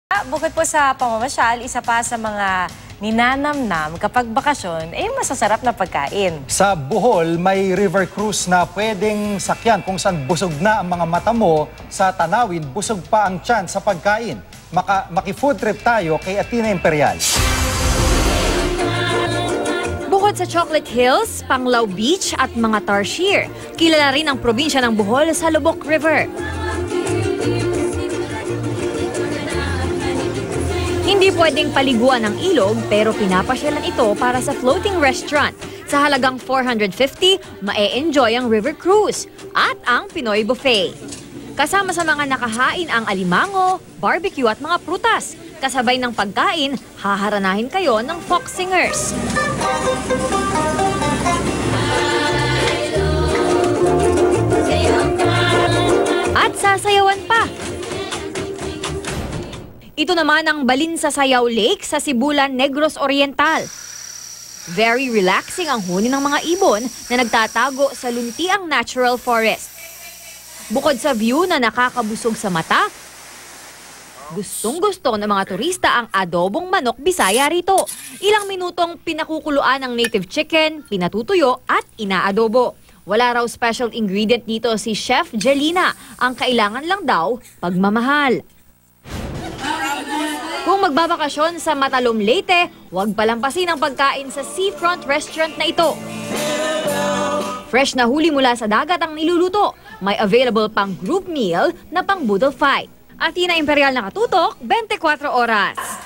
Bukod po sa pamamasyal, isa pa sa mga ninanamnam kapag bakasyon ay masasarap na pagkain. Sa Bohol, may river cruise na pwedeng sakyan kung saan busog na ang mga mata mo. Sa Tanawin, busog pa ang tiyan sa pagkain. Maki-food trip tayo kay Athena Imperial. Bukod sa Chocolate Hills, Panglao Beach at mga Tarsier, kilala rin ang probinsya ng Bohol sa Lubok River. Hindi pwedeng paliguan ng ilog pero pinapasyalan ito para sa floating restaurant. Sa halagang 450, mae-enjoy ang river cruise at ang Pinoy buffet. Kasama sa mga nakahain ang alimango, barbecue at mga prutas. Kasabay ng pagkain, haharanahin kayo ng folk singers. At sasayawan pa. Ito naman ang Balinsasayaw Lake sa Sibulan, Negros Oriental. Very relaxing ang huni ng mga ibon na nagtatago sa luntiang natural forest. Bukod sa view na nakakabusog sa mata, gustong-gusto ng mga turista ang adobong manok Bisaya rito. Ilang minutong pinakukuluan ng native chicken, pinatutuyo at inaadobo. Wala raw special ingredient dito si Chef Jelina. Ang kailangan lang daw, pagmamahal. Kung magbabakasyon sa Matalom, Leyte, huwag palampasin ang pagkain sa seafront restaurant na ito. Fresh na huli mula sa dagat ang niluluto. May available pang group meal na pang budol fight. Athena Imperial nakatutok, 24 oras.